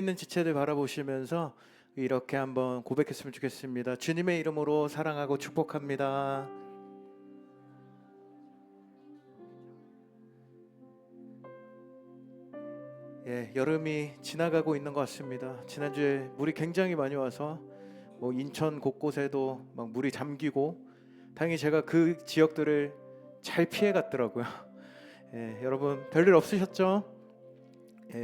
있는 지체들 바라보시면서 이렇게 한번 고백했으면 좋겠습니다. 주님의 이름으로 사랑하고 축복합니다. 여름이 지나가고 있는 것 같습니다. 지난주에 물이 굉장히 많이 와서 인천 곳곳에도 막 물이 잠기고, 다행히 제가 그 지역들을 잘 피해 갔더라고요. 여러분 별일 없으셨죠?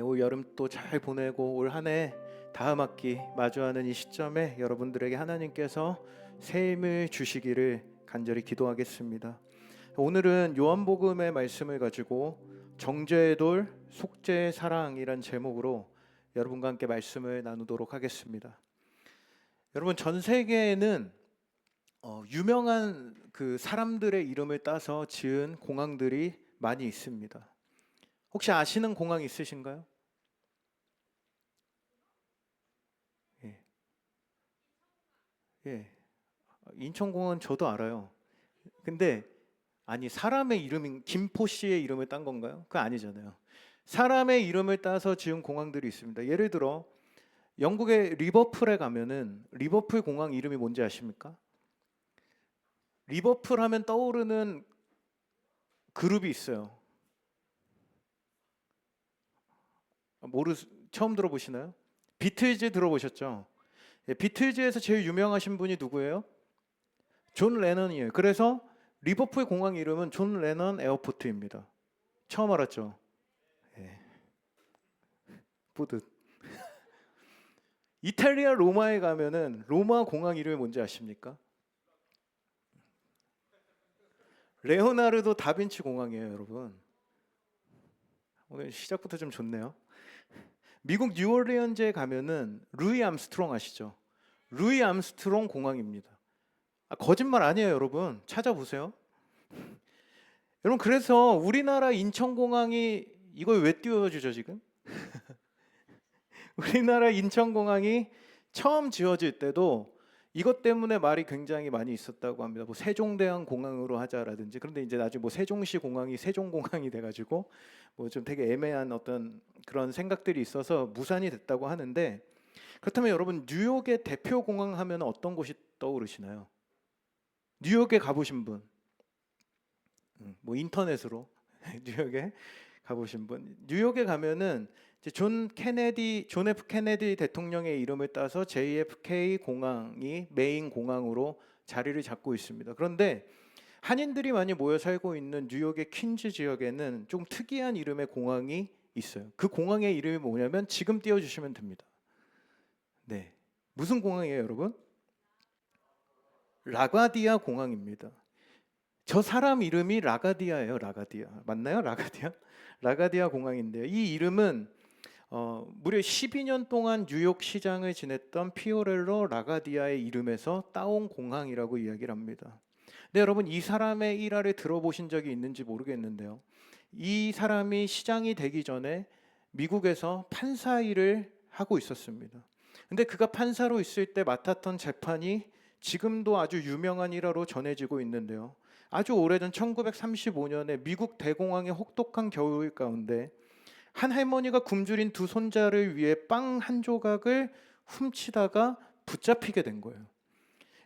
올 여름 또 잘 보내고 올 한 해 다음 학기 마주하는 이 시점에 여러분들에게 하나님께서 새 힘을 주시기를 간절히 기도하겠습니다. 오늘은 요한복음의 말씀을 가지고 정죄의 돌, 속죄의 사랑이란 제목으로 여러분과 함께 말씀을 나누도록 하겠습니다. 여러분, 전 세계에는 유명한 그 사람들의 이름을 따서 지은 공항들이 많이 있습니다. 혹시 아시는 공항 있으신가요? 예. 예. 인천공항은 저도 알아요. 근데 아니, 사람의 이름인 김포 씨의 이름을 딴 건가요? 그거 아니잖아요. 사람의 이름을 따서 지은 공항들이 있습니다. 예를 들어 영국의 리버풀에 가면은 리버풀 공항 이름이 뭔지 아십니까? 리버풀 하면 떠오르는 그룹이 있어요. 처음 들어보시나요? 비틀즈 들어보셨죠? 비틀즈에서 제일 유명하신 분이 누구예요? 존 레넌이에요. 그래서 리버풀 공항 이름은 존 레넌 에어포트입니다. 처음 알았죠? 예, 뿌듯. 이탈리아 로마에 가면은 로마 공항 이름이 뭔지 아십니까? 레오나르도 다빈치 공항이에요, 여러분. 오늘 시작부터 좀 좋네요. 미국 뉴올리언즈에 가면은 루이 암스트롱 아시죠? 루이 암스트롱 공항입니다. 거짓말 아니에요, 여러분. 찾아보세요. 여러분, 그래서 우리나라 인천공항이 이걸 왜 띄워주죠, 지금? 우리나라 인천공항이 처음 지어질 때도 이것 때문에 말이 굉장히 많이 있었다고 합니다. 세종대왕 공항으로 하자라든지. 그런데 이제 나중에 세종시 공항이 세종공항이 돼가지고 좀 되게 애매한 어떤 그런 생각들이 있어서 무산이 됐다고 하는데, 그렇다면 여러분, 뉴욕의 대표 공항 하면 어떤 곳이 떠오르시나요? 뉴욕에 가보신 분, 인터넷으로 뉴욕에 가보신 분, 뉴욕에 가면은 이제 존 F 케네디 대통령의 이름을 따서 JFK 공항이 메인 공항으로 자리를 잡고 있습니다. 그런데 한인들이 많이 모여 살고 있는 뉴욕의 퀸즈 지역에는 좀 특이한 이름의 공항이 있어요. 그 공항의 이름이 뭐냐면 지금 띄워주시면 됩니다. 네, 무슨 공항이에요, 여러분? 라과디아 공항입니다. 저 사람 이름이 라가디아예요. 라가디아 맞나요? 라가디아? 라가디아 공항인데요. 이 이름은 무려 12년 동안 뉴욕 시장을 지냈던 피오렐로 라가디아의 이름에서 따온 공항이라고 이야기를 합니다. 근데 여러분, 이 사람의 일화를 들어보신 적이 있는지 모르겠는데요. 이 사람이 시장이 되기 전에 미국에서 판사 일을 하고 있었습니다. 근데 그가 판사로 있을 때 맡았던 재판이 지금도 아주 유명한 일화로 전해지고 있는데요. 아주 오래전 1935년에 미국 대공황의 혹독한 겨울 가운데 한 할머니가 굶주린 두 손자를 위해 빵 한 조각을 훔치다가 붙잡히게 된 거예요.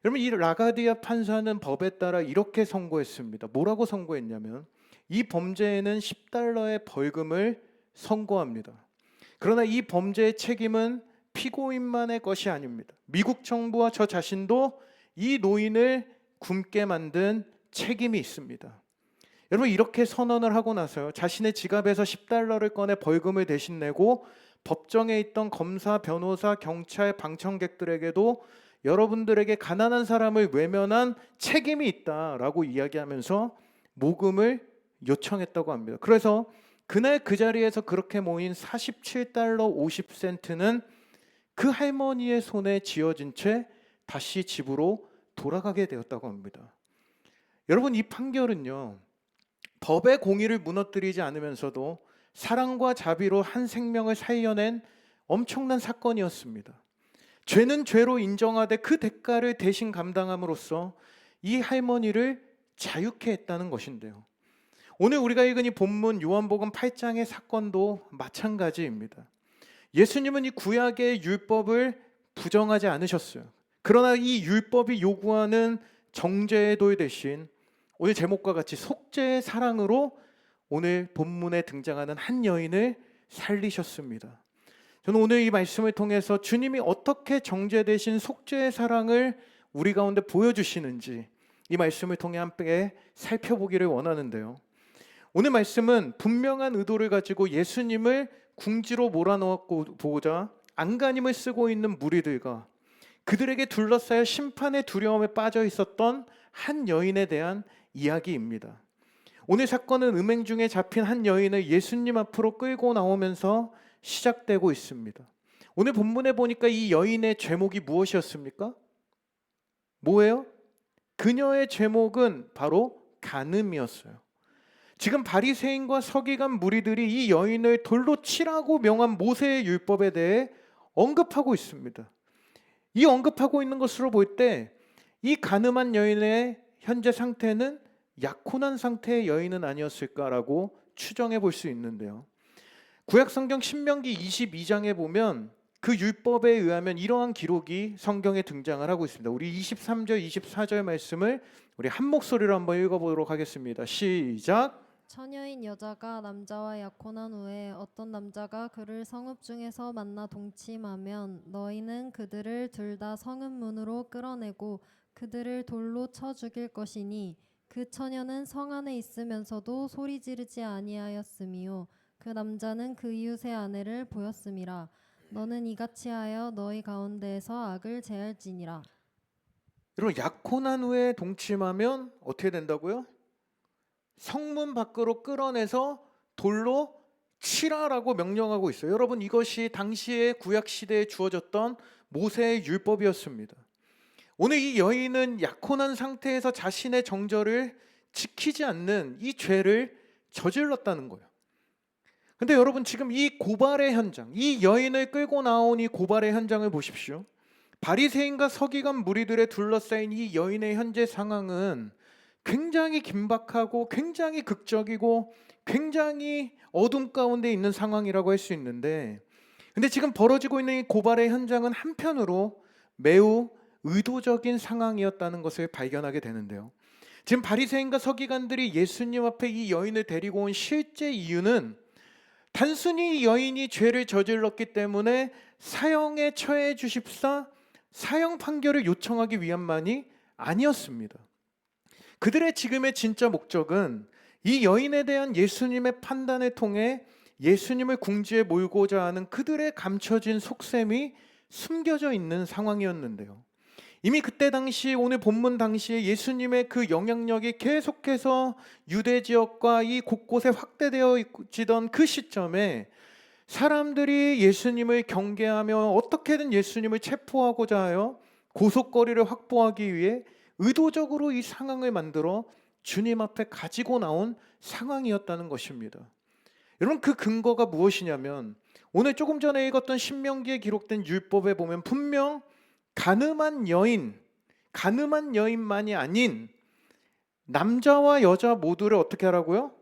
여러분, 이 라가디아 판사는 법에 따라 이렇게 선고했습니다. 뭐라고 선고했냐면 이 범죄에는 10달러의 벌금을 선고합니다. 그러나 이 범죄의 책임은 피고인만의 것이 아닙니다. 미국 정부와 저 자신도 이 노인을 굶게 만든 책임이 있습니다. 여러분, 이렇게 선언을 하고 나서요, 자신의 지갑에서 10달러를 꺼내 벌금을 대신 내고 법정에 있던 검사, 변호사, 경찰, 방청객들에게도 여러분들에게 가난한 사람을 외면한 책임이 있다라고 이야기하면서 모금을 요청했다고 합니다. 그래서 그날 그 자리에서 그렇게 모인 47달러 50센트는 그 할머니의 손에 쥐어진 채 다시 집으로 돌아가게 되었다고 합니다. 여러분, 이 판결은요, 법의 공의를 무너뜨리지 않으면서도 사랑과 자비로 한 생명을 살려낸 엄청난 사건이었습니다. 죄는 죄로 인정하되 그 대가를 대신 감당함으로써 이 할머니를 자유케 했다는 것인데요. 오늘 우리가 읽은 이 본문 요한복음 8장의 사건도 마찬가지입니다. 예수님은 이 구약의 율법을 부정하지 않으셨어요. 그러나 이 율법이 요구하는 정죄도 대신 오늘 제목과 같이 속죄의 사랑으로 오늘 본문에 등장하는 한 여인을 살리셨습니다. 저는 오늘 이 말씀을 통해서 주님이 어떻게 정죄 대신 속죄의 사랑을 우리 가운데 보여주시는지 이 말씀을 통해 함께 살펴보기를 원하는데요. 오늘 말씀은 분명한 의도를 가지고 예수님을 궁지로 몰아넣고보자 안간힘을 쓰고 있는 무리들과 그들에게 둘러싸여 심판의 두려움에 빠져 있었던 한 여인에 대한 이야기입니다. 오늘 사건은 음행 중에 잡힌 한 여인을 예수님 앞으로 끌고 나오면서 시작되고 있습니다. 오늘 본문에 보니까 이 여인의 제목이 무엇이었습니까? 뭐예요? 그녀의 제목은 바로 간음이었어요. 지금 바리새인과 서기관 무리들이 이 여인을 돌로 치라고 명한 모세의 율법에 대해 언급하고 있습니다. 이 언급하고 있는 것으로 볼 때 이 간음한 여인의 현재 상태는 약혼한 상태의 여인은 아니었을까라고 추정해 볼 수 있는데요. 구약성경 신명기 22장에 보면 그 율법에 의하면 이러한 기록이 성경에 등장을 하고 있습니다. 우리 23절 24절 말씀을 우리 한 목소리로 한번 읽어보도록 하겠습니다. 시작. 처녀인 여자가 남자와 약혼한 후에 어떤 남자가 그를 성읍 중에서 만나 동침하면 너희는 그들을 둘 다 성읍 문으로 끌어내고 그들을 돌로 쳐 죽일 것이니 그 처녀는 성 안에 있으면서도 소리 지르지 아니하였으며 그 남자는 그 이웃의 아내를 보였음이라. 너는 이같이 하여 너희 가운데에서 악을 제할지니라. 여러분, 약혼한 후에 동침하면 어떻게 된다고요? 성문 밖으로 끌어내서 돌로 치라라고 명령하고 있어요. 여러분, 이것이 당시의 구약 시대에 주어졌던 모세의 율법이었습니다. 오늘 이 여인은 약혼한 상태에서 자신의 정절을 지키지 않는 이 죄를 저질렀다는 거예요. 근데 여러분, 지금 이 고발의 현장, 이 여인을 끌고 나온 이 고발의 현장을 보십시오. 바리새인과 서기관 무리들에 둘러싸인 이 여인의 현재 상황은 굉장히 긴박하고 굉장히 극적이고 굉장히 어둠 가운데 있는 상황이라고 할 수 있는데, 근데 지금 벌어지고 있는 이 고발의 현장은 한편으로 매우 의도적인 상황이었다는 것을 발견하게 되는데요. 지금 바리새인과 서기관들이 예수님 앞에 이 여인을 데리고 온 실제 이유는 단순히 이 여인이 죄를 저질렀기 때문에 사형에 처해 주십사 사형 판결을 요청하기 위함만이 아니었습니다. 그들의 지금의 진짜 목적은 이 여인에 대한 예수님의 판단을 통해 예수님을 궁지에 몰고자 하는 그들의 감춰진 속셈이 숨겨져 있는 상황이었는데요. 이미 그때 당시, 오늘 본문 당시에 예수님의 그 영향력이 계속해서 유대 지역과 이 곳곳에 확대되어지던 그 시점에 사람들이 예수님을 경계하며 어떻게든 예수님을 체포하고자 하여 고속거리를 확보하기 위해 의도적으로 이 상황을 만들어 주님 앞에 가지고 나온 상황이었다는 것입니다. 여러분, 그 근거가 무엇이냐면 오늘 조금 전에 읽었던 신명기에 기록된 율법에 보면 분명 간음한 여인만이 아닌 남자와 여자 모두를 어떻게 하라고요?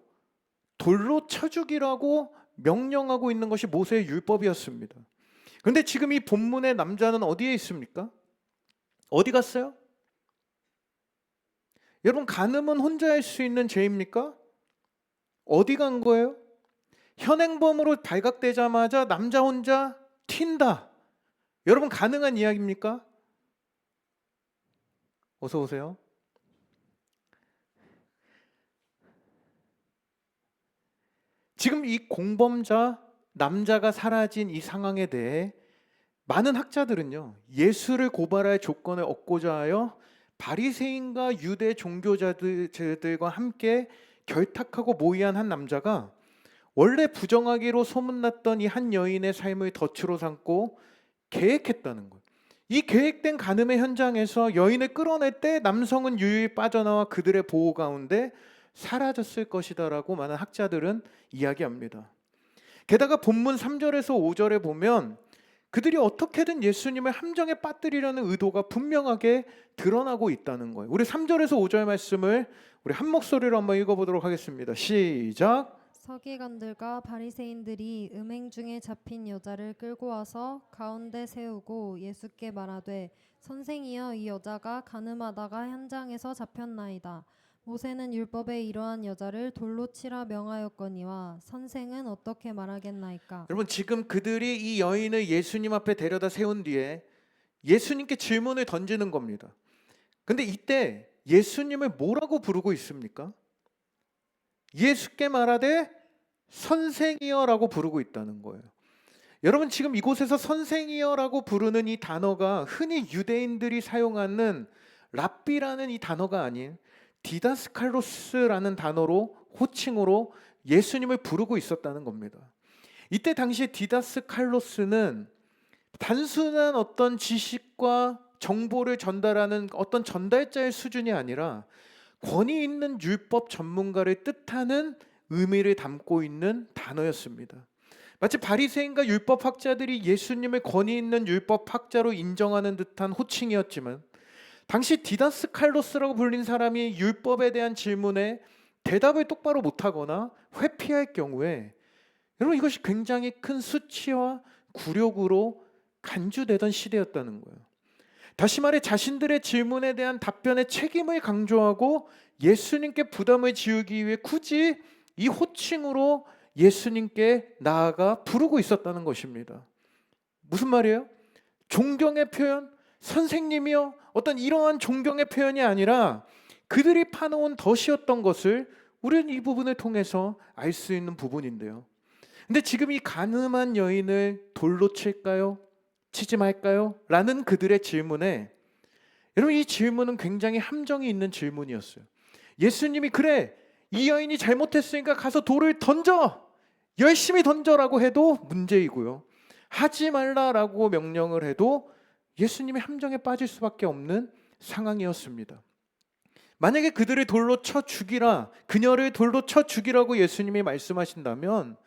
돌로 쳐 죽이라고 명령하고 있는 것이 모세의 율법이었습니다. 그런데 지금 이 본문의 남자는 어디에 있습니까? 어디 갔어요? 여러분, 간음은 혼자 할 수 있는 죄입니까? 어디 간 거예요? 현행범으로 발각되자마자 남자 혼자 튄다. 여러분, 가능한 이야기입니까? 어서 오세요. 지금 이 공범자 남자가 사라진 이 상황에 대해 많은 학자들은요, 예수를 고발할 조건을 얻고자 하여 바리새인과 유대 종교자들과 함께 결탁하고 모의한 한 남자가 원래 부정하기로 소문났던 이 한 여인의 삶을 덫으로 삼고 계획했다는 거예요. 이 계획된 간음의 현장에서 여인을 끌어낼 때 남성은 유유히 빠져나와 그들의 보호 가운데 사라졌을 것이다라고 많은 학자들은 이야기합니다. 게다가 본문 3절에서 5절에 보면 그들이 어떻게든 예수님을 함정에 빠뜨리려는 의도가 분명하게 드러나고 있다는 거예요. 우리 3절에서 5절 말씀을 우리 한 목소리로 한번 읽어보도록 하겠습니다. 시작. 서기관들과 바리새인들이 음행 중에 잡힌 여자를 끌고 와서 가운데 세우고 예수께 말하되 선생이여 이 여자가 간음하다가 현장에서 잡혔나이다. 모세는 율법에 이러한 여자를 돌로 치라 명하였거니와 선생은 어떻게 말하겠나이까? 여러분, 지금 그들이 이 여인을 예수님 앞에 데려다 세운 뒤에 예수님께 질문을 던지는 겁니다. 근데 이때 예수님을 뭐라고 부르고 있습니까? 예수께 말하되 선생이여라고 부르고 있다는 거예요. 여러분, 지금 이곳에서 선생이여라고 부르는 이 단어가 흔히 유대인들이 사용하는 랍비라는 이 단어가 아닌 디다스칼로스라는 단어로 호칭으로 예수님을 부르고 있었다는 겁니다. 이때 당시 디다스칼로스는 단순한 어떤 지식과 정보를 전달하는 어떤 전달자의 수준이 아니라 권위 있는 율법 전문가를 뜻하는 의미를 담고 있는 단어였습니다. 마치 바리새인과 율법학자들이 예수님을 권위 있는 율법학자로 인정하는 듯한 호칭이었지만 당시 디다스칼로스라고 불린 사람이 율법에 대한 질문에 대답을 똑바로 못하거나 회피할 경우에 여러분, 이것이 굉장히 큰 수치와 굴욕으로 간주되던 시대였다는 거예요. 다시 말해 자신들의 질문에 대한 답변의 책임을 강조하고 예수님께 부담을 지우기 위해 굳이 이 호칭으로 예수님께 나아가 부르고 있었다는 것입니다. 무슨 말이에요? 존경의 표현, 선생님이요, 어떤 이러한 존경의 표현이 아니라 그들이 파놓은 덫이었던 것을 우리는 이 부분을 통해서 알 수 있는 부분인데요. 근데 지금 이 간음한 여인을 돌로 칠까요? 치지 말까요? 라는 그들의 질문에 여러분, 이 질문은 굉장히 함정이 있는 질문이었어요. 예수님이 그래, 이 여인이 잘못했으니까 가서 돌을 던져! 열심히 던져라고 해도 문제이고요. 하지 말라라고 명령을 해도 예수님이 함정에 빠질 수밖에 없는 상황이었습니다. 만약에 그들을 돌로 쳐 죽이라, 그녀를 돌로 쳐 죽이라고 예수님이 말씀하신다면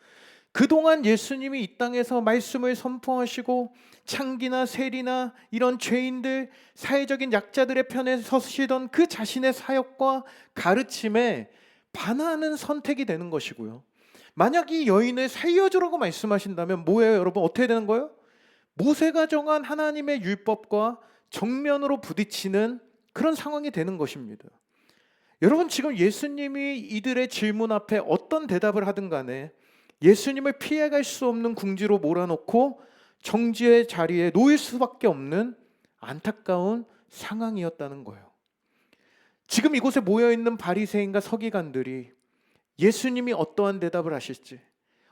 그동안 예수님이 이 땅에서 말씀을 선포하시고 창기나 세리나 이런 죄인들, 사회적인 약자들의 편에 서시던 그 자신의 사역과 가르침에 반하는 선택이 되는 것이고요. 만약 이 여인을 살려주라고 말씀하신다면 뭐예요, 여러분? 어떻게 되는 거예요? 모세가 정한 하나님의 율법과 정면으로 부딪히는 그런 상황이 되는 것입니다. 여러분, 지금 예수님이 이들의 질문 앞에 어떤 대답을 하든 간에 예수님을 피해갈 수 없는 궁지로 몰아놓고 정죄의 자리에 놓일 수밖에 없는 안타까운 상황이었다는 거예요. 지금 이곳에 모여있는 바리새인과 서기관들이 예수님이 어떠한 대답을 하실지,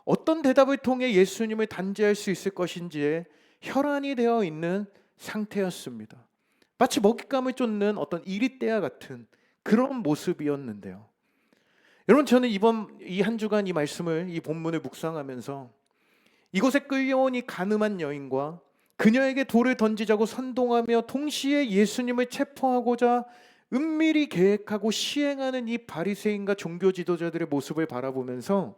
어떤 대답을 통해 예수님을 단죄할 수 있을 것인지에 혈안이 되어 있는 상태였습니다. 마치 먹잇감을 쫓는 어떤 이리떼와 같은 그런 모습이었는데요. 여러분, 저는 이번 이 한 주간 이 말씀을, 이 본문을 묵상하면서 이곳에 끌려온 이 간음한 여인과 그녀에게 돌을 던지자고 선동하며 동시에 예수님을 체포하고자 은밀히 계획하고 시행하는 이 바리새인과 종교 지도자들의 모습을 바라보면서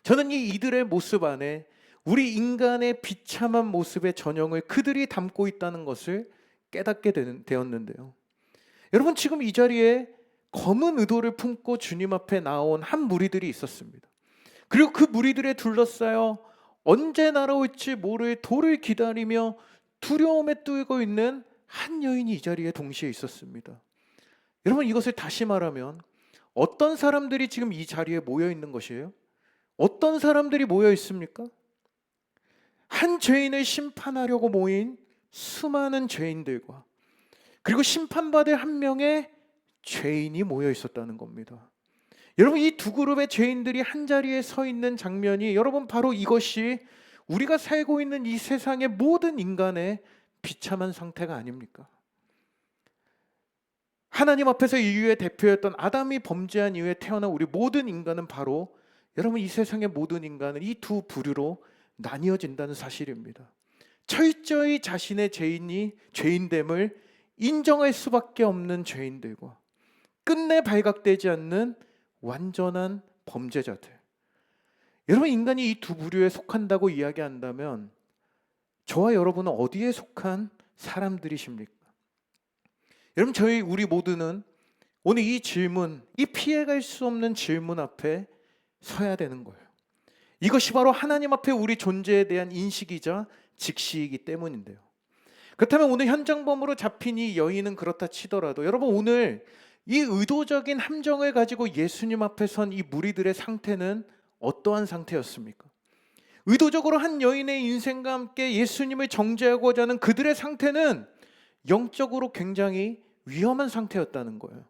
저는 이들의 모습 안에 우리 인간의 비참한 모습의 전형을 그들이 담고 있다는 것을 깨닫게 되었는데요. 여러분, 지금 이 자리에 검은 의도를 품고 주님 앞에 나온 한 무리들이 있었습니다. 그리고 그 무리들에 둘러싸여 언제 날아올지 모를 돌을 기다리며 두려움에 떨고 있는 한 여인이 이 자리에 동시에 있었습니다. 여러분, 이것을 다시 말하면 어떤 사람들이 지금 이 자리에 모여 있는 것이에요? 어떤 사람들이 모여 있습니까? 한 죄인을 심판하려고 모인 수많은 죄인들과 그리고 심판받을 한 명의 죄인이 모여 있었다는 겁니다. 여러분, 이 두 그룹의 죄인들이 한 자리에 서 있는 장면이 여러분 바로 이것이 우리가 살고 있는 이 세상의 모든 인간의 비참한 상태가 아닙니까? 하나님 앞에서 인류의 대표였던 아담이 범죄한 이후에 태어난 우리 모든 인간은 바로 여러분 이 세상의 모든 인간은 이 두 부류로 나뉘어진다는 사실입니다. 철저히 자신의 죄인됨을 인정할 수밖에 없는 죄인들과 끝내 발각되지 않는 완전한 범죄자들. 여러분, 인간이 이 두 부류에 속한다고 이야기한다면 저와 여러분은 어디에 속한 사람들이십니까? 여러분, 우리 모두는 오늘 이 질문, 이 피해갈 수 없는 질문 앞에 서야 되는 거예요. 이것이 바로 하나님 앞에 우리 존재에 대한 인식이자 직시이기 때문인데요. 그렇다면 오늘 현장범으로 잡힌 이 여인은 그렇다 치더라도 여러분, 오늘 이 의도적인 함정을 가지고 예수님 앞에 선 이 무리들의 상태는 어떠한 상태였습니까? 의도적으로 한 여인의 인생과 함께 예수님을 정죄하고자 하는 그들의 상태는 영적으로 굉장히 위험한 상태였다는 거예요.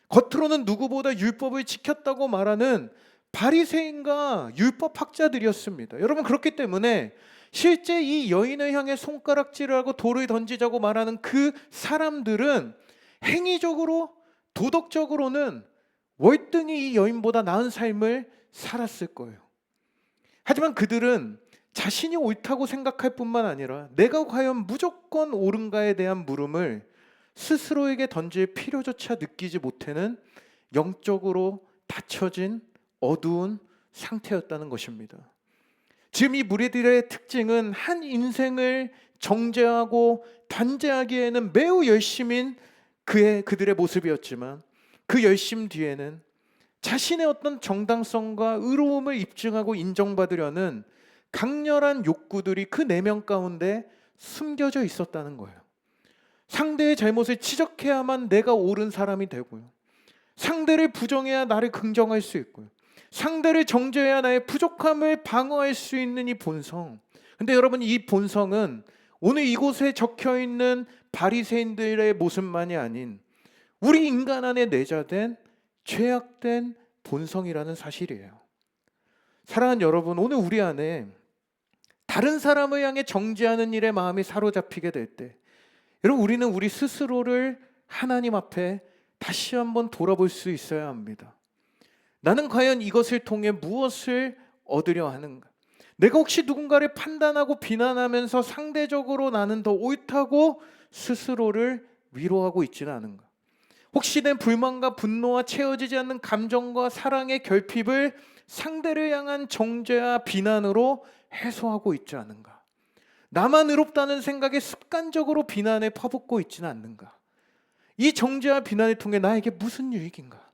겉으로는 누구보다 율법을 지켰다고 말하는 바리새인과 율법학자들이었습니다. 여러분, 그렇기 때문에 실제 이 여인을 향해 손가락질을 하고 돌을 던지자고 말하는 그 사람들은 행위적으로, 도덕적으로는 월등히 이 여인보다 나은 삶을 살았을 거예요. 하지만 그들은 자신이 옳다고 생각할 뿐만 아니라 내가 과연 무조건 옳은가에 대한 물음을 스스로에게 던질 필요조차 느끼지 못하는 영적으로 닫혀진 어두운 상태였다는 것입니다. 지금 이 무리들의 특징은 한 인생을 정죄하고 단죄하기에는 매우 열심인 그들의 모습이었지만 그 열심 뒤에는 자신의 어떤 정당성과 의로움을 입증하고 인정받으려는 강렬한 욕구들이 그 내면 가운데 숨겨져 있었다는 거예요. 상대의 잘못을 지적해야만 내가 옳은 사람이 되고요. 상대를 부정해야 나를 긍정할 수 있고요. 상대를 정죄해야 나의 부족함을 방어할 수 있는 이 본성. 근데 여러분, 이 본성은 오늘 이곳에 적혀 있는 바리새인들의 모습만이 아닌 우리 인간 안에 내재된 죄악된 본성이라는 사실이에요. 사랑하는 여러분, 오늘 우리 안에 다른 사람을 향해 정죄하는 일에 마음이 사로잡히게 될 때, 여러분, 우리는 우리 스스로를 하나님 앞에 다시 한번 돌아볼 수 있어야 합니다. 나는 과연 이것을 통해 무엇을 얻으려 하는가? 내가 혹시 누군가를 판단하고 비난하면서 상대적으로 나는 더 옳다고 스스로를 위로하고 있지는 않은가? 혹시 내 불만과 분노와 채워지지 않는 감정과 사랑의 결핍을 상대를 향한 정죄와 비난으로 해소하고 있지 않은가? 나만 의롭다는 생각에 습관적으로 비난에 퍼붓고 있지는 않는가? 이 정죄와 비난을 통해 나에게 무슨 유익인가?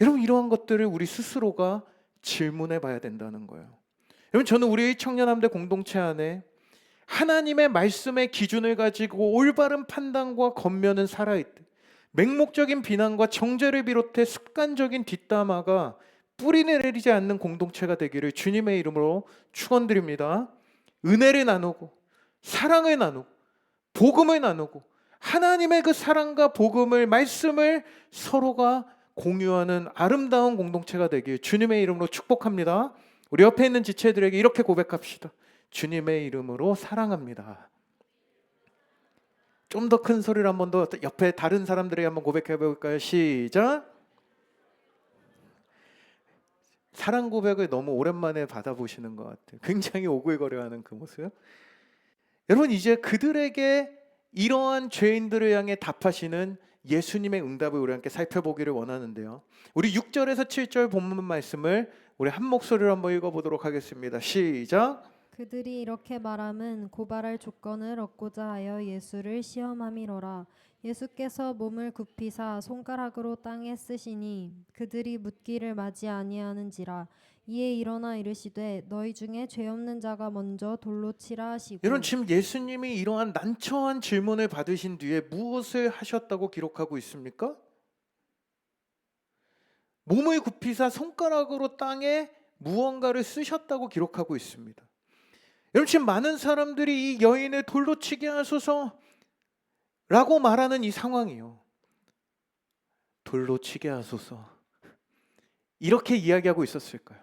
여러분, 이러한 것들을 우리 스스로가 질문해 봐야 된다는 거예요. 여러분, 저는 우리 청년함대 공동체 안에 하나님의 말씀의 기준을 가지고 올바른 판단과 겉면은 살아있듯 맹목적인 비난과 정죄를 비롯해 습관적인 뒷담화가 뿌리 내리지 않는 공동체가 되기를 주님의 이름으로 축원드립니다. 은혜를 나누고 사랑을 나누고 복음을 나누고 하나님의 그 사랑과 복음을, 말씀을 서로가 공유하는 아름다운 공동체가 되길 주님의 이름으로 축복합니다. 우리 옆에 있는 지체들에게 이렇게 고백합시다. 주님의 이름으로 사랑합니다. 좀 더 큰 소리로 한 번 더 옆에 다른 사람들에게 한번 고백해 볼까요? 시작. 사랑 고백을 너무 오랜만에 받아보시는 것 같아요. 굉장히 오글거려하는 그 모습. 여러분, 이제 그들에게 이러한 죄인들을 향해 답하시는 예수님의 응답을 우리 함께 살펴보기를 원하는데요. 우리 6절에서 7절 본문 말씀을 우리 한 목소리로 한번 읽어보도록 하겠습니다. 시작. 그들이 이렇게 말함은 고발할 조건을 얻고자 하여 예수를 시험함이로라. 예수께서 몸을 굽히사 손가락으로 땅에 쓰시니 그들이 묻기를 마지 아니하는지라. 이에 일어나 이르시되 너희 중에 죄 없는 자가 먼저 돌로 치라 하시고. 여러분, 지금 예수님이 이러한 난처한 질문을 받으신 뒤에 무엇을 하셨다고 기록하고 있습니까? 몸을 굽히사 손가락으로 땅에 무언가를 쓰셨다고 기록하고 있습니다. 여러분, 지금 많은 사람들이 이 여인을 돌로 치게 하소서 라고 말하는 이 상황이요. 돌로 치게 하소서, 이렇게 이야기하고 있었을까요?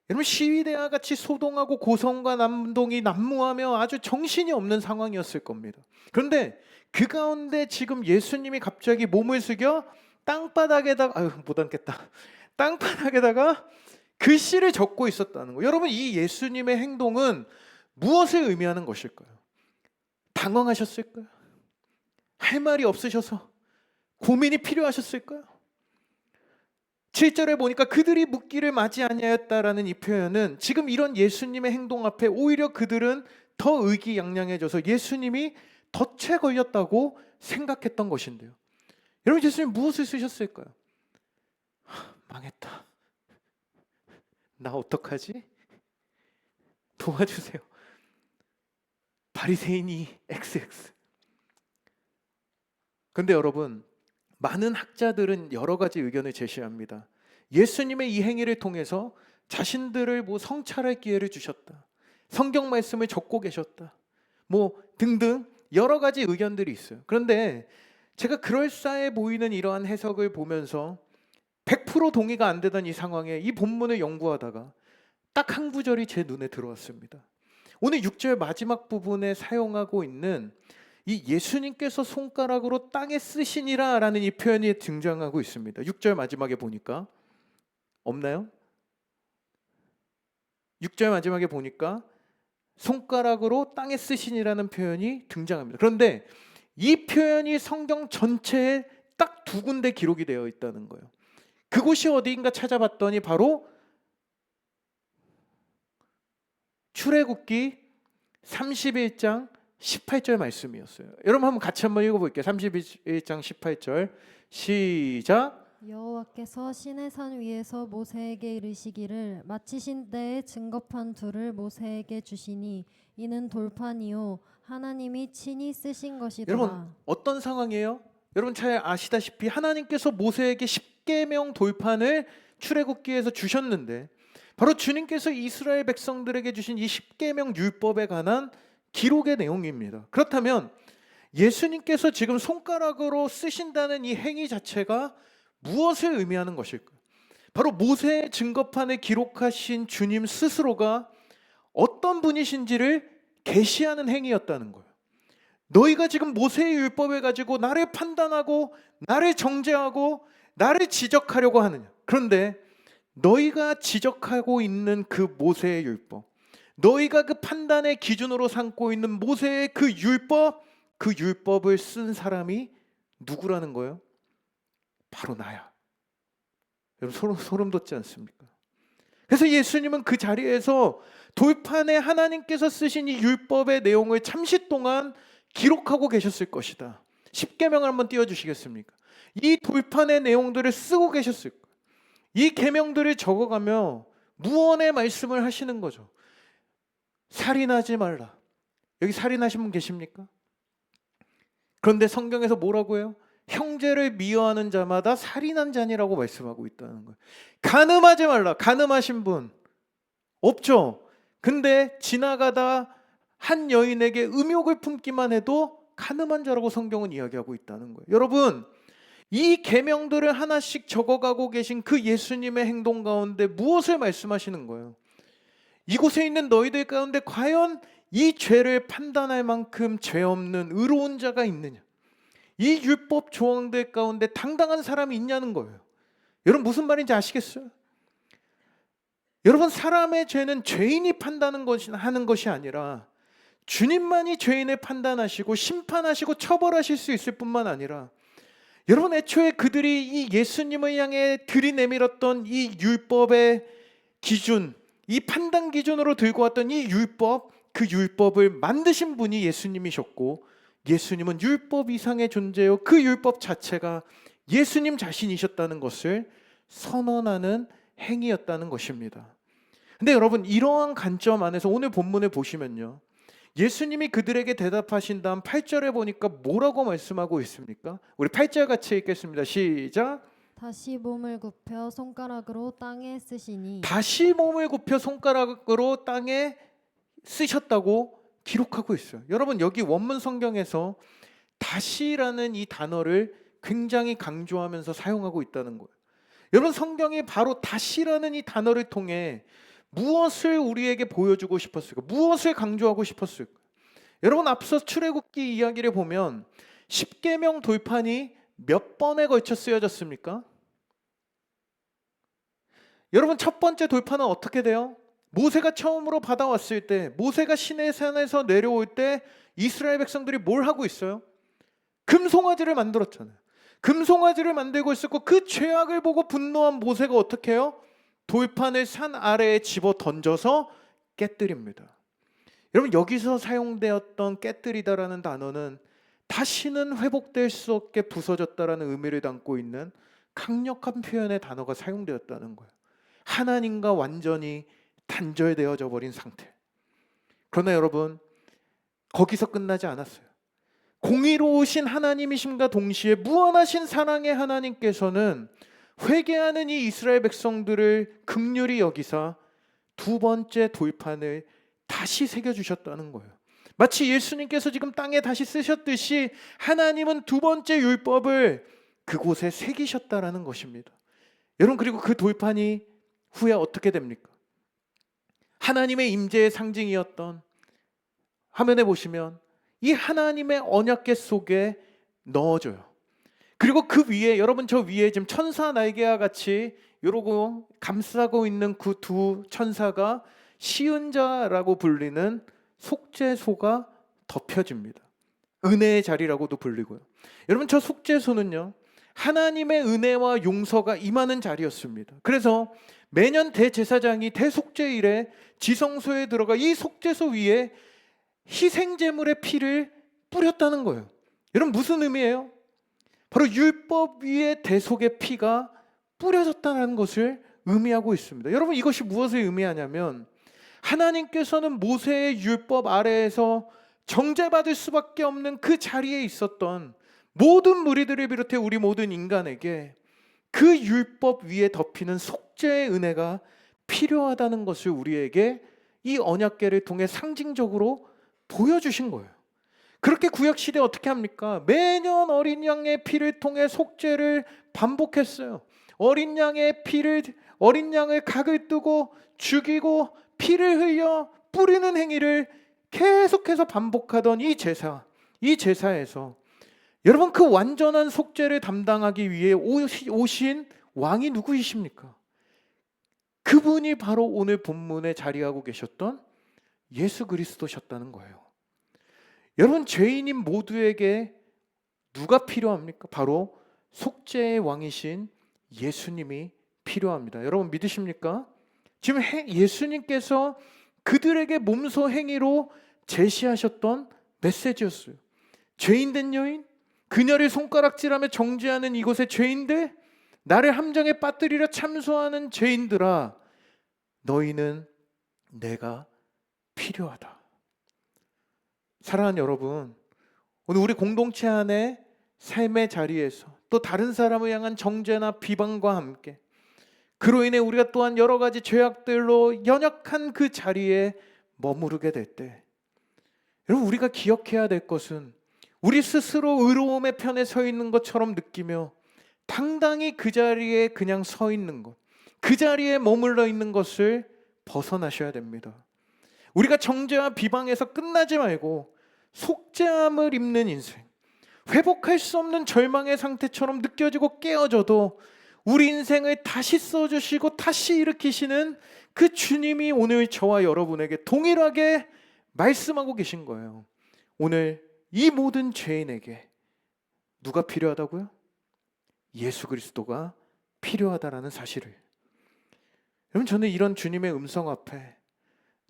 여러분, 시위대와 같이 소동하고 고성과 남동이 난무하며 아주 정신이 없는 상황이었을 겁니다. 그런데 그 가운데 지금 예수님이 갑자기 몸을 숙여 땅바닥에다가 못 앉겠다. 땅바닥에다가 글씨를 적고 있었다는 거예요. 여러분, 이 예수님의 행동은 무엇을 의미하는 것일까요? 당황하셨을까요? 할 말이 없으셔서 고민이 필요하셨을까요? 7절에 보니까 그들이 묻기를 마지 아니하였다라는 이 표현은 지금 이런 예수님의 행동 앞에 오히려 그들은 더 의기양양해져서 예수님이 덫에 걸렸다고 생각했던 것인데요. 여러분, 예수님 무엇을 쓰셨을까요? 망했다. 나 어떡하지? 도와주세요. 바리새인이 XX. 근데 여러분, 많은 학자들은 여러 가지 의견을 제시합니다. 예수님의 이 행위를 통해서 자신들을 성찰할 기회를 주셨다. 성경 말씀을 적고 계셨다. 등등 여러 가지 의견들이 있어요. 그런데 제가 그럴싸해 보이는 이러한 해석을 보면서 100% 동의가 안 되던 이 상황에 이 본문을 연구하다가 딱 한 구절이 제 눈에 들어왔습니다. 오늘 6절 마지막 부분에 사용하고 있는 이 예수님께서 손가락으로 땅에 쓰시니라 라는 이 표현이 등장하고 있습니다. 6절 마지막에 보니까 없나요? 6절 마지막에 보니까 손가락으로 땅에 쓰시니라는 표현이 등장합니다. 그런데 이 표현이 성경 전체에 딱 두 군데 기록이 되어 있다는 거예요. 그곳이 어디인가 찾아봤더니 바로 출애굽기 31장 18절 말씀이었어요. 여러분 한번 같이 한번 읽어볼게요. 31장 18절 시작. 여호와께서 시내산 위에서 모세에게 이르시기를 마치신 때에 증거판 둘을 모세에게 주시니 이는 돌판이요 하나님이 친히 쓰신 것이더라. 여러분 어떤 상황이에요? 여러분 잘 아시다시피 하나님께서 모세에게 십계명 돌판을 출애굽기에서 주셨는데 바로 주님께서 이스라엘 백성들에게 주신 이 십계명 율법에 관한 기록의 내용입니다. 그렇다면 예수님께서 지금 손가락으로 쓰신다는 이 행위 자체가 무엇을 의미하는 것일까요? 바로 모세의 증거판에 기록하신 주님 스스로가 어떤 분이신지를 계시하는 행위였다는 거예요. 너희가 지금 모세의 율법을 가지고 나를 판단하고 나를 정죄하고 나를 지적하려고 하느냐. 그런데 너희가 지적하고 있는 그 모세의 율법, 너희가 그 판단의 기준으로 삼고 있는 모세의 그 율법을 쓴 사람이 누구라는 거예요? 바로 나야. 여러분 소름 돋지 않습니까? 그래서 예수님은 그 자리에서 돌판에 하나님께서 쓰신 이 율법의 내용을 잠시 동안 기록하고 계셨을 것이다. 십계명을 한번 띄워주시겠습니까? 이 돌판의 내용들을 쓰고 계셨을 거예요. 이 계명들을 적어가며 무언의 말씀을 하시는 거죠. 살인하지 말라. 여기 살인하신 분 계십니까? 그런데 성경에서 뭐라고 해요? 형제를 미워하는 자마다 살인한 자니라고 말씀하고 있다는 거예요. 간음하지 말라. 간음하신 분 없죠? 근데 지나가다 한 여인에게 음욕을 품기만 해도 간음한 자라고 성경은 이야기하고 있다는 거예요. 여러분, 이 계명들을 하나씩 적어가고 계신 그 예수님의 행동 가운데 무엇을 말씀하시는 거예요? 이곳에 있는 너희들 가운데 과연 이 죄를 판단할 만큼 죄 없는 의로운 자가 있느냐? 이 율법 조항들 가운데 당당한 사람이 있냐는 거예요. 여러분 무슨 말인지 아시겠어요? 여러분 사람의 죄는 죄인이 하는 것이 아니라 주님만이 죄인을 판단하시고 심판하시고 처벌하실 수 있을 뿐만 아니라 여러분 애초에 그들이 이 예수님을 향해 들이내밀었던 이 율법의 기준, 이 판단 기준으로 들고 왔던 이 율법, 그 율법을 만드신 분이 예수님이셨고 예수님은 율법 이상의 존재요 그 율법 자체가 예수님 자신이셨다는 것을 선언하는 행위였다는 것입니다. 근데 여러분 이러한 관점 안에서 오늘 본문을 보시면요, 예수님이 그들에게 대답하신 다음 8절에 보니까 뭐라고 말씀하고 있습니까? 우리 8절 같이 읽겠습니다. 시작. 다시 몸을 굽혀 손가락으로 땅에 쓰시니 다시 몸을 굽혀 손가락으로 땅에 쓰셨다고 기록하고 있어요. 여러분 여기 원문 성경에서 다시라는 이 단어를 굉장히 강조하면서 사용하고 있다는 거예요. 여러분 성경이 바로 다시라는 이 단어를 통해 무엇을 우리에게 보여주고 싶었을까? 무엇을 강조하고 싶었을까? 여러분 앞서 출애굽기 이야기를 보면 십계명 돌판이 몇 번에 걸쳐 쓰여졌습니까? 여러분 첫 번째 돌판은 어떻게 돼요? 모세가 처음으로 받아왔을 때, 모세가 시내산에서 내려올 때 이스라엘 백성들이 뭘 하고 있어요? 금송아지를 만들었잖아요. 금송아지를 만들고 있었고 그 죄악을 보고 분노한 모세가 어떻게 해요? 돌판을 산 아래에 집어 던져서 깨뜨립니다. 여러분 여기서 사용되었던 깨뜨리다라는 단어는 다시는 회복될 수 없게 부서졌다라는 의미를 담고 있는 강력한 표현의 단어가 사용되었다는 거예요. 하나님과 완전히 단절되어져 버린 상태. 그러나 여러분, 거기서 끝나지 않았어요. 공의로우신 하나님이심과 동시에 무한하신 사랑의 하나님께서는 회개하는 이 이스라엘 백성들을 긍휼히 여기사 두 번째 돌판을 다시 새겨주셨다는 거예요. 마치 예수님께서 지금 땅에 다시 쓰셨듯이 하나님은 두 번째 율법을 그곳에 새기셨다라는 것입니다. 여러분, 그리고 그 돌판이 후에 어떻게 됩니까? 하나님의 임재의 상징이었던, 화면에 보시면 이 하나님의 언약궤 속에 넣어줘요. 그리고 그 위에, 여러분 저 위에 지금 천사 날개와 같이 이러고 감싸고 있는 그 두 천사가 시은자라고 불리는 속죄소가 덮여집니다. 은혜의 자리라고도 불리고요. 여러분, 저 속죄소는요, 하나님의 은혜와 용서가 임하는 자리였습니다. 그래서 매년 대제사장이 대속죄일에 지성소에 들어가 이 속죄소 위에 희생제물의 피를 뿌렸다는 거예요. 여러분, 무슨 의미예요? 바로 율법 위에 대속의 피가 뿌려졌다는 것을 의미하고 있습니다. 여러분, 이것이 무엇을 의미하냐면 하나님께서는 모세의 율법 아래에서 정죄받을 수밖에 없는 그 자리에 있었던 모든 무리들을 비롯해 우리 모든 인간에게 그 율법 위에 덮이는 속죄의 은혜가 필요하다는 것을 우리에게 이 언약궤를 통해 상징적으로 보여주신 거예요. 그렇게 구약시대 어떻게 합니까? 매년 어린 양의 피를 통해 속죄를 반복했어요. 어린 양을 각을 뜨고 죽이고 피를 흘려 뿌리는 행위를 계속해서 반복하던 이 제사에서 여러분, 그 완전한 속죄를 담당하기 위해 오신 왕이 누구이십니까? 그분이 바로 오늘 본문에 자리하고 계셨던 예수 그리스도셨다는 거예요. 여러분, 죄인인 모두에게 누가 필요합니까? 바로 속죄의 왕이신 예수님이 필요합니다. 여러분, 믿으십니까? 지금 예수님께서 그들에게 몸소 행위로 제시하셨던 메시지였어요. 죄인된 여인, 그녀를 손가락질하며 정죄하는 이곳의 죄인들, 나를 함정에 빠뜨리려 참소하는 죄인들아, 너희는 내가 필요하다. 사랑하는 여러분, 오늘 우리 공동체 안에 삶의 자리에서 또 다른 사람을 향한 정죄나 비방과 함께 그로 인해 우리가 또한 여러 가지 죄악들로 연약한 그 자리에 머무르게 될 때, 여러분, 우리가 기억해야 될 것은 우리 스스로 의로움의 편에 서 있는 것처럼 느끼며 당당히 그 자리에 그냥 서 있는 것, 그 자리에 머물러 있는 것을 벗어나셔야 됩니다. 우리가 정죄와 비방에서 끝나지 말고 속죄함을 입는 인생, 회복할 수 없는 절망의 상태처럼 느껴지고 깨어져도 우리 인생을 다시 써주시고 다시 일으키시는 그 주님이 오늘 저와 여러분에게 동일하게 말씀하고 계신 거예요. 오늘 이 모든 죄인에게 누가 필요하다고요? 예수 그리스도가 필요하다라는 사실을. 여러분, 저는 이런 주님의 음성 앞에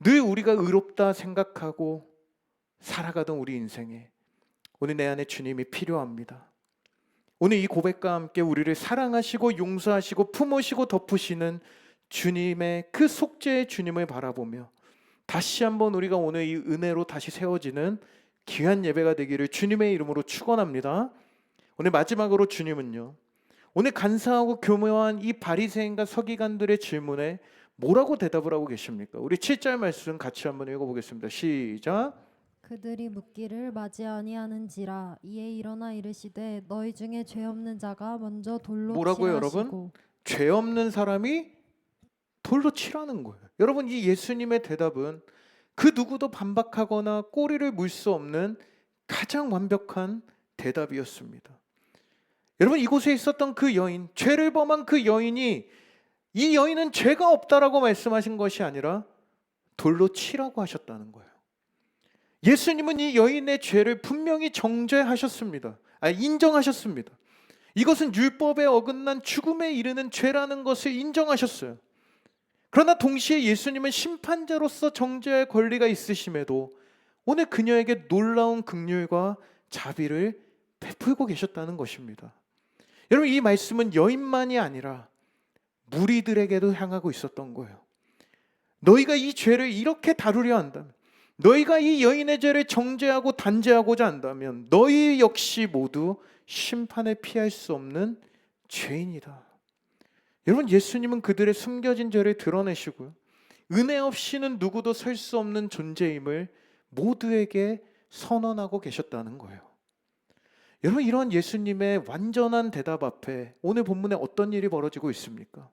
늘 우리가 의롭다 생각하고 살아가던 우리 인생에 오늘 내 안에 주님이 필요합니다. 오늘 이 고백과 함께 우리를 사랑하시고 용서하시고 품으시고 덮으시는 주님의 그 속죄의 주님을 바라보며 다시 한번 우리가 오늘 이 은혜로 다시 세워지는 귀한 예배가 되기를 주님의 이름으로 축원합니다. 오늘 마지막으로 주님은요, 오늘 간사하고 교묘한 이 바리새인과 서기관들의 질문에 뭐라고 대답을 하고 계십니까? 우리 7절 말씀 같이 한번 읽어보겠습니다. 시작. 그들이 묻기를 맞이 아니하는지라. 이에 일어나 이르시되 너희 중에 죄 없는 자가 먼저 돌로 뭐라고요, 칠하시고. 여러분? 죄 없는 사람이 돌로 치라는 거예요. 여러분, 이 예수님의 대답은 그 누구도 반박하거나 꼬리를 물 수 없는 가장 완벽한 대답이었습니다. 여러분, 이곳에 있었던 그 여인, 죄를 범한 그 여인이, 이 여인은 죄가 없다라고 말씀하신 것이 아니라 돌로 치라고 하셨다는 거예요. 예수님은 이 여인의 죄를 분명히 정죄하셨습니다. 인정하셨습니다. 이것은 율법에 어긋난 죽음에 이르는 죄라는 것을 인정하셨어요. 그러나 동시에 예수님은 심판자로서 정죄할 권리가 있으심에도 오늘 그녀에게 놀라운 긍휼과 자비를 베풀고 계셨다는 것입니다. 여러분, 이 말씀은 여인만이 아니라 무리들에게도 향하고 있었던 거예요. 너희가 이 죄를 이렇게 다루려 한다면, 너희가 이 여인의 죄를 정죄하고 단죄하고자 한다면 너희 역시 모두 심판을 피할 수 없는 죄인이다. 여러분, 예수님은 그들의 숨겨진 죄를 드러내시고요, 은혜 없이는 누구도 설 수 없는 존재임을 모두에게 선언하고 계셨다는 거예요. 여러분, 이런 예수님의 완전한 대답 앞에 오늘 본문에 어떤 일이 벌어지고 있습니까?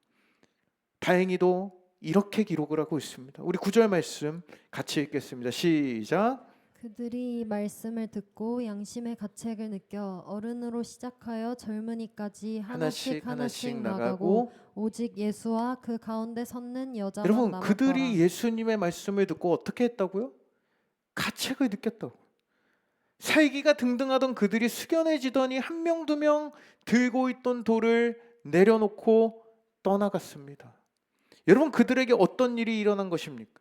다행히도 이렇게 기록을 하고 있습니다. 우리 9절 말씀 같이 읽겠습니다. 시작. 그들이 이 말씀을 듣고 양심의 가책을 느껴 어른으로 시작하여 젊은이까지 하나씩 나가고 오직 예수와 그 가운데 섰는 여자만 여러분, 남았더라. 그들이 예수님의 말씀을 듣고 어떻게 했다고요? 가책을 느꼈다고. 살기가 등등하던 그들이 숙연해지더니 한 명 두 명 들고 있던 돌을 내려놓고 떠나갔습니다. 여러분, 그들에게 어떤 일이 일어난 것입니까?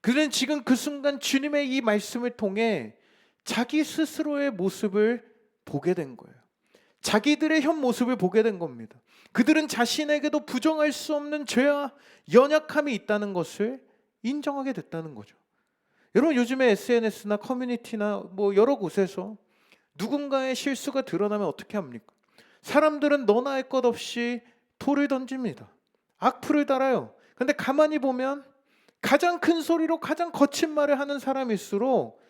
그들은 지금 그 순간 주님의 이 말씀을 통해 자기 스스로의 모습을 보게 된 거예요. 자기들의 현 모습을 보게 된 겁니다. 그들은 자신에게도 부정할 수 없는 죄와 연약함이 있다는 것을 인정하게 됐다는 거죠. 여러분, 요즘에 SNS나 커뮤니티나 여러 곳에서 누군가의 실수가 드러나면 어떻게 합니까? 사람들은 너나 할 것 없이 돌을 던집니다. 악플을 달아요. 근데 가만히 보면 가장 큰 소리로 가장 거친 말을 하는 사람일수록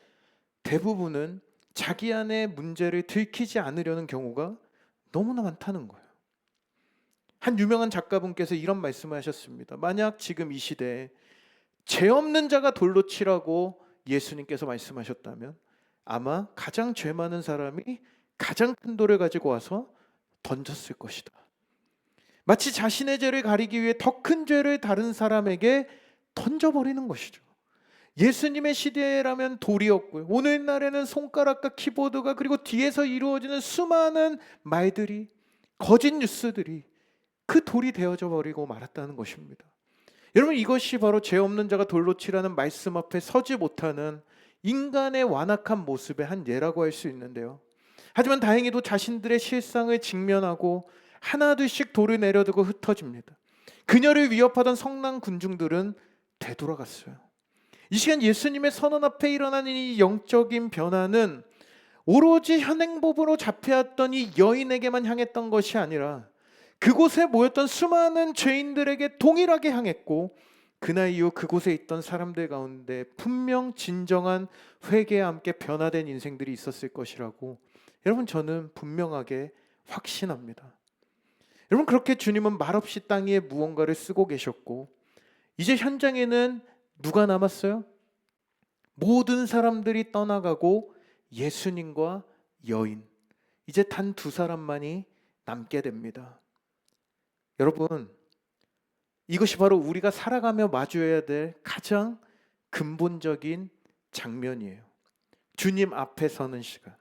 대부분은 자기 안의 문제를 들키지 않으려는 경우가 너무나 많다는 거예요. 한 유명한 작가분께서 이런 말씀을 하셨습니다. 만약 지금 이 시대에 죄 없는 자가 돌로 치라고 예수님께서 말씀하셨다면 아마 가장 죄 많은 사람이 가장 큰 돌을 가지고 와서 던졌을 것이다. 마치 자신의 죄를 가리기 위해 더 큰 죄를 다른 사람에게 던져버리는 것이죠. 예수님의 시대라면 돌이었고요, 오늘날에는 손가락과 키보드가, 그리고 뒤에서 이루어지는 수많은 말들이, 거짓 뉴스들이 그 돌이 되어져 버리고 말았다는 것입니다. 여러분, 이것이 바로 죄 없는 자가 돌로 치라는 말씀 앞에 서지 못하는 인간의 완악한 모습의 한 예라고 할 수 있는데요. 하지만 다행히도 자신들의 실상을 직면하고 하나둘씩 돌을 내려두고 흩어집니다. 그녀를 위협하던 성난 군중들은 되돌아갔어요. 이 시간 예수님의 선언 앞에 일어난 이 영적인 변화는 오로지 현행법으로 잡혀왔던 이 여인에게만 향했던 것이 아니라 그곳에 모였던 수많은 죄인들에게 동일하게 향했고, 그날 이후 그곳에 있던 사람들 가운데 분명 진정한 회개와 함께 변화된 인생들이 있었을 것이라고 여러분, 저는 분명하게 확신합니다. 여러분, 그렇게 주님은 말없이 땅 위에 무언가를 쓰고 계셨고, 이제 현장에는 누가 남았어요? 모든 사람들이 떠나가고 예수님과 여인, 이제 단 두 사람만이 남게 됩니다. 여러분, 이것이 바로 우리가 살아가며 마주해야 될 가장 근본적인 장면이에요. 주님 앞에 서는 시간,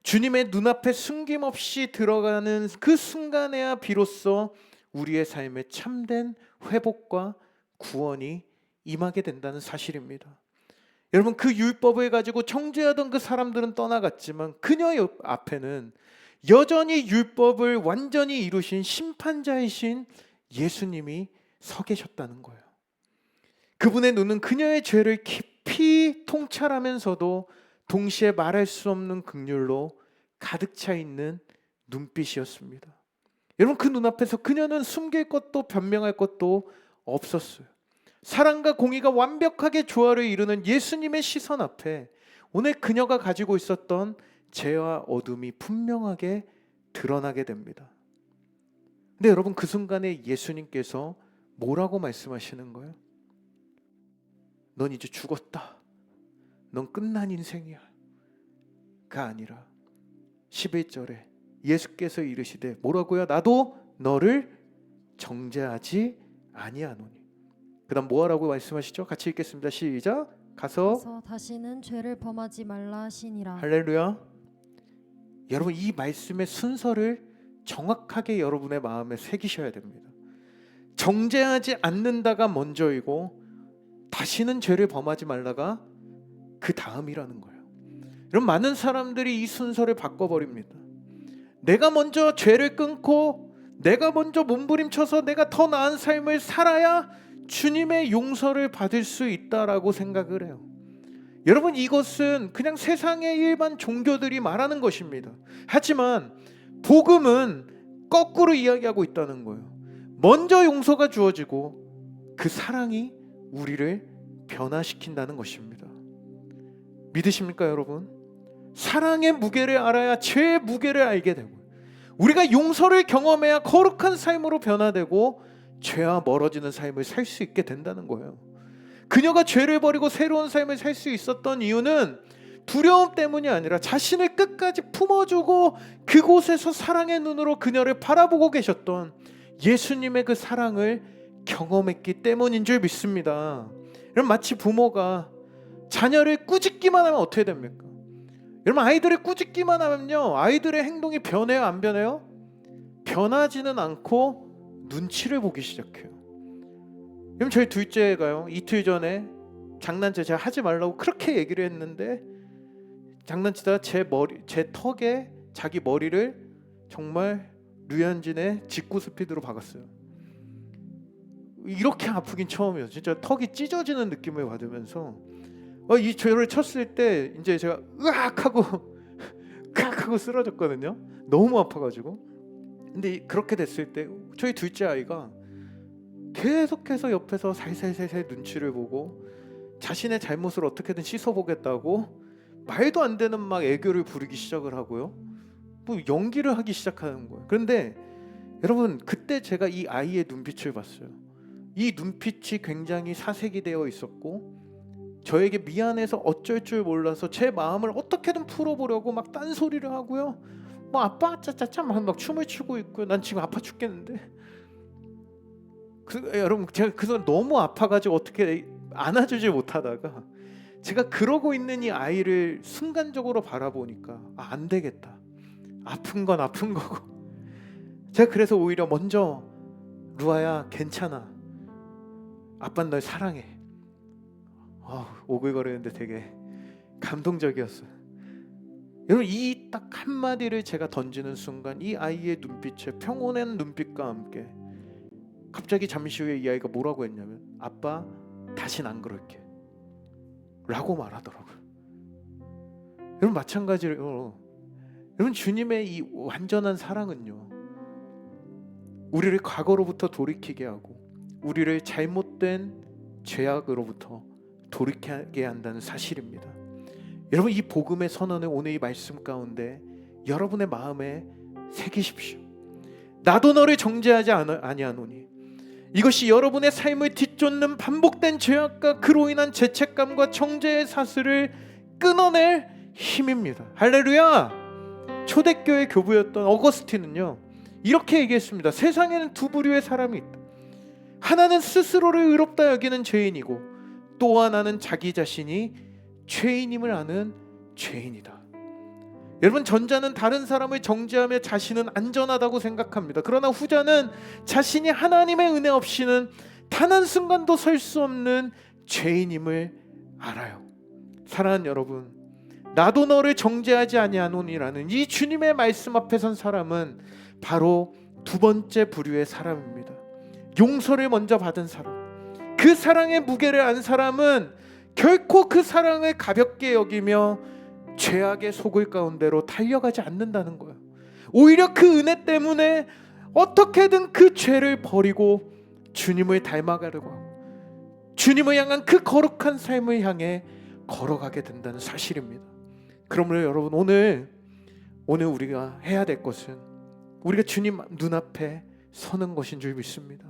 주님의 눈앞에 숨김없이 들어가는 그 순간에야 비로소 우리의 삶에 참된 회복과 구원이 임하게 된다는 사실입니다. 여러분, 그 율법을 가지고 정죄하던 그 사람들은 떠나갔지만 그녀의 앞에는 여전히 율법을 완전히 이루신 심판자이신 예수님이 서 계셨다는 거예요. 그분의 눈은 그녀의 죄를 깊이 통찰하면서도 동시에 말할 수 없는 긍휼로 가득 차 있는 눈빛이었습니다. 여러분, 그 눈앞에서 그녀는 숨길 것도 변명할 것도 없었어요. 사랑과 공의가 완벽하게 조화를 이루는 예수님의 시선 앞에 오늘 그녀가 가지고 있었던 죄와 어둠이 분명하게 드러나게 됩니다. 근데 여러분, 그 순간에 예수님께서 뭐라고 말씀하시는 거예요? 넌 이제 죽었다. 넌 끝난 인생이야. 가 아니라 11절에 예수께서 이르시되 뭐라고요? 나도 너를 정죄하지 아니하노니. 그 다음 뭐하라고 말씀하시죠? 같이 읽겠습니다. 시작. 가서 다시는 죄를 범하지 말라 하시니라. 할렐루야. 여러분, 이 말씀의 순서를 정확하게 여러분의 마음에 새기셔야 됩니다. 정죄하지 않는다가 먼저이고 다시는 죄를 범하지 말라가 그 다음이라는 거예요. 여러분, 많은 사람들이 이 순서를 바꿔버립니다. 내가 먼저 죄를 끊고 내가 먼저 몸부림쳐서 내가 더 나은 삶을 살아야 주님의 용서를 받을 수 있다라고 생각을 해요. 여러분, 이것은 그냥 세상의 일반 종교들이 말하는 것입니다. 하지만 복음은 거꾸로 이야기하고 있다는 거예요. 먼저 용서가 주어지고 그 사랑이 우리를 변화시킨다는 것입니다. 믿으십니까, 여러분? 사랑의 무게를 알아야 죄의 무게를 알게 되고, 우리가 용서를 경험해야 거룩한 삶으로 변화되고 죄와 멀어지는 삶을 살 수 있게 된다는 거예요. 그녀가 죄를 버리고 새로운 삶을 살 수 있었던 이유는 두려움 때문이 아니라 자신을 끝까지 품어주고 그곳에서 사랑의 눈으로 그녀를 바라보고 계셨던 예수님의 그 사랑을 경험했기 때문인 줄 믿습니다. 여러분, 마치 부모가 자녀를 꾸짖기만 하면 어떻게 됩니까? 여러분, 아이들을 꾸짖기만 하면요, 아이들의 행동이 변해요, 안 변해요? 변하지는 않고 눈치를 보기 시작해요. 여러분, 저희 둘째가요, 이틀 전에 장난쳐 제가 하지 말라고 그렇게 얘기를 했는데 장난치다가 제 턱에 자기 머리를 정말 류현진의 직구 스피드로 박았어요. 이렇게 아프긴 처음이에요. 진짜 턱이 찢어지는 느낌을 받으면서 이 죄를 쳤을 때 이제 제가 으악 하고 으악 하고 쓰러졌거든요. 너무 아파가지고. 근데 그렇게 됐을 때 저희 둘째 아이가 계속해서 옆에서 살살살살 눈치를 보고 자신의 잘못을 어떻게든 씻어보겠다고 말도 안 되는 막 애교를 부리기 시작을 하고요. 뭐 연기를 하기 시작하는 거예요. 그런데 여러분, 그때 제가 이 아이의 눈빛을 봤어요. 이 눈빛이 굉장히 사색이되어 있었고 저에게 미안해서 어쩔 줄 몰라서 제 마음을 어떻게든 풀어보려고 막 딴소리를 하고요. 뭐 아빠 짜짜짜 막 춤을 추고 있고요. 난 지금 아파 죽겠는데. 여러분, 제가 그래서 너무 아파가지고 어떻게 안아주지 못하다가 제가 그러고 있는 이 아이를 순간적으로 바라보니까 안 되겠다. 아픈 건 아픈 거고. 제가 그래서 오히려 먼저 루아야 괜찮아. 아빠는 널 사랑해. 오글거리는데 되게 감동적이었어요. 여러분, 이 딱 한마디를 제가 던지는 순간 이 아이의 눈빛에 평온한 눈빛과 함께 갑자기 잠시 후에 이 아이가 뭐라고 했냐면 아빠 다신 안 그럴게 라고 말하더라고요. 여러분, 마찬가지로 여러분, 주님의 이 완전한 사랑은요, 우리를 과거로부터 돌이키게 하고 우리를 잘못된 죄악으로부터 돌이키게 한다는 사실입니다. 여러분, 이 복음의 선언을 오늘 이 말씀 가운데 여러분의 마음에 새기십시오. 나도 너를 정죄하지 아니하노니. 이것이 여러분의 삶을 뒤쫓는 반복된 죄악과 그로 인한 죄책감과 정죄의 사슬을 끊어낼 힘입니다. 할렐루야. 초대교회 교부였던 어거스틴은요, 이렇게 얘기했습니다. 세상에는 두 부류의 사람이 있다. 하나는 스스로를 의롭다 여기는 죄인이고 또 하나는 자기 자신이 죄인임을 아는 죄인이다. 여러분, 전자는 다른 사람을 정죄하며 자신은 안전하다고 생각합니다. 그러나 후자는 자신이 하나님의 은혜 없이는 단 한순간도 설 수 없는 죄인임을 알아요. 사랑하는 여러분, 나도 너를 정죄하지 아니하노니라는 이 주님의 말씀 앞에 선 사람은 바로 두 번째 부류의 사람입니다. 용서를 먼저 받은 사람, 그 사랑의 무게를 안 사람은 결코 그 사랑을 가볍게 여기며 죄악의 소굴 가운데로 달려가지 않는다는 거예요. 오히려 그 은혜 때문에 어떻게든 그 죄를 버리고 주님을 닮아가려고 하고 주님을 향한 그 거룩한 삶을 향해 걸어가게 된다는 사실입니다. 그러므로 여러분, 오늘 우리가 해야 될 것은 우리가 주님 눈앞에 서는 것인 줄 믿습니다.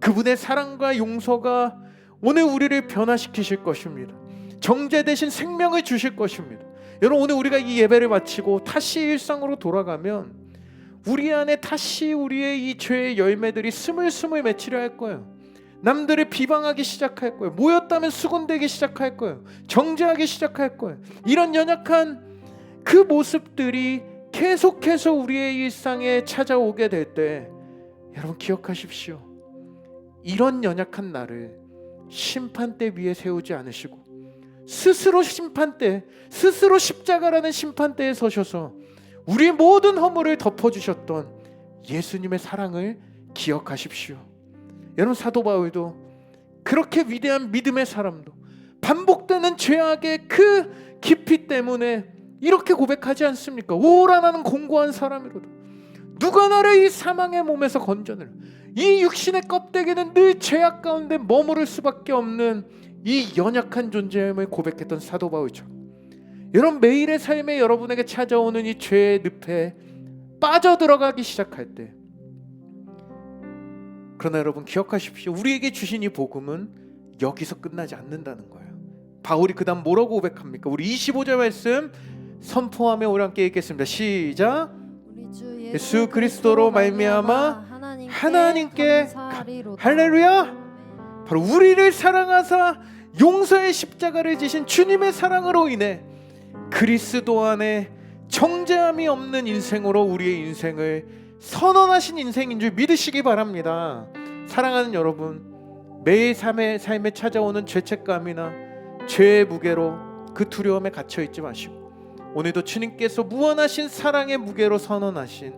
그분의 사랑과 용서가 오늘 우리를 변화시키실 것입니다. 정죄 대신 생명을 주실 것입니다. 여러분, 오늘 우리가 이 예배를 마치고 다시 일상으로 돌아가면 우리 안에 다시 우리의 이 죄의 열매들이 스물스물 맺히려 할 거예요. 남들을 비방하기 시작할 거예요. 모였다면 수군대기 시작할 거예요. 정죄하기 시작할 거예요. 이런 연약한 그 모습들이 계속해서 우리의 일상에 찾아오게 될 때 여러분, 기억하십시오. 이런 연약한 나를 심판대 위에 세우지 않으시고 스스로 심판대, 스스로 십자가라는 심판대에 서셔서 우리의 모든 허물을 덮어주셨던 예수님의 사랑을 기억하십시오. 여러분, 사도 바울도 그렇게 위대한 믿음의 사람도 반복되는 죄악의 그 깊이 때문에 이렇게 고백하지 않습니까? 오라 나는 공고한 사람이로다. 누가 나를 이 사망의 몸에서 건져내라. 이 육신의 껍데기는 늘 죄악 가운데 머무를 수밖에 없는 이 연약한 존재임을 고백했던 사도 바울처럼, 여러분 매일의 삶에 여러분에게 찾아오는 이 죄의 늪에 빠져들어가기 시작할 때, 그러나 여러분 기억하십시오. 우리에게 주신 이 복음은 여기서 끝나지 않는다는 거예요. 바울이 그 다음 뭐라고 고백합니까? 우리 25절 말씀 선포하며 우리 함께 읽겠습니다. 시작. 우리 주 예수 그리스도로 말미암아 하나님께 할렐루야. 바로 우리를 사랑하사 용서의 십자가를 지신 주님의 사랑으로 인해 그리스도 안에 정죄함이 없는 인생으로 우리의 인생을 선언하신 인생인 줄 믿으시기 바랍니다. 사랑하는 여러분, 매일 삶에 찾아오는 죄책감이나 죄의 무게로 그 두려움에 갇혀 있지 마시고, 오늘도 주님께서 무한하신 사랑의 무게로 선언하신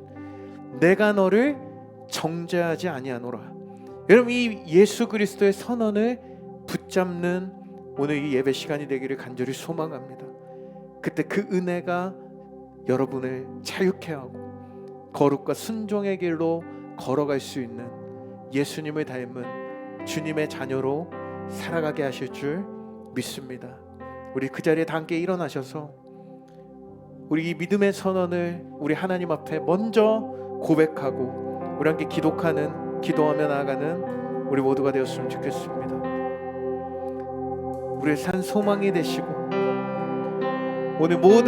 내가 너를 정죄하지 아니하노라. 여러분, 이 예수 그리스도의 선언을 붙잡는 오늘 이 예배 시간이 되기를 간절히 소망합니다. 그때 그 은혜가 여러분을 자유케 하고 거룩과 순종의 길로 걸어갈 수 있는 예수님을 닮은 주님의 자녀로 살아가게 하실 줄 믿습니다. 우리 그 자리에 다 함께 일어나셔서 우리 이 믿음의 선언을 우리 하나님 앞에 먼저 고백하고 우리 함께 기도하며 나아가는 우리 모두가 되었으면 좋겠습니다. 우리의 산 소망이 되시고 오늘 모든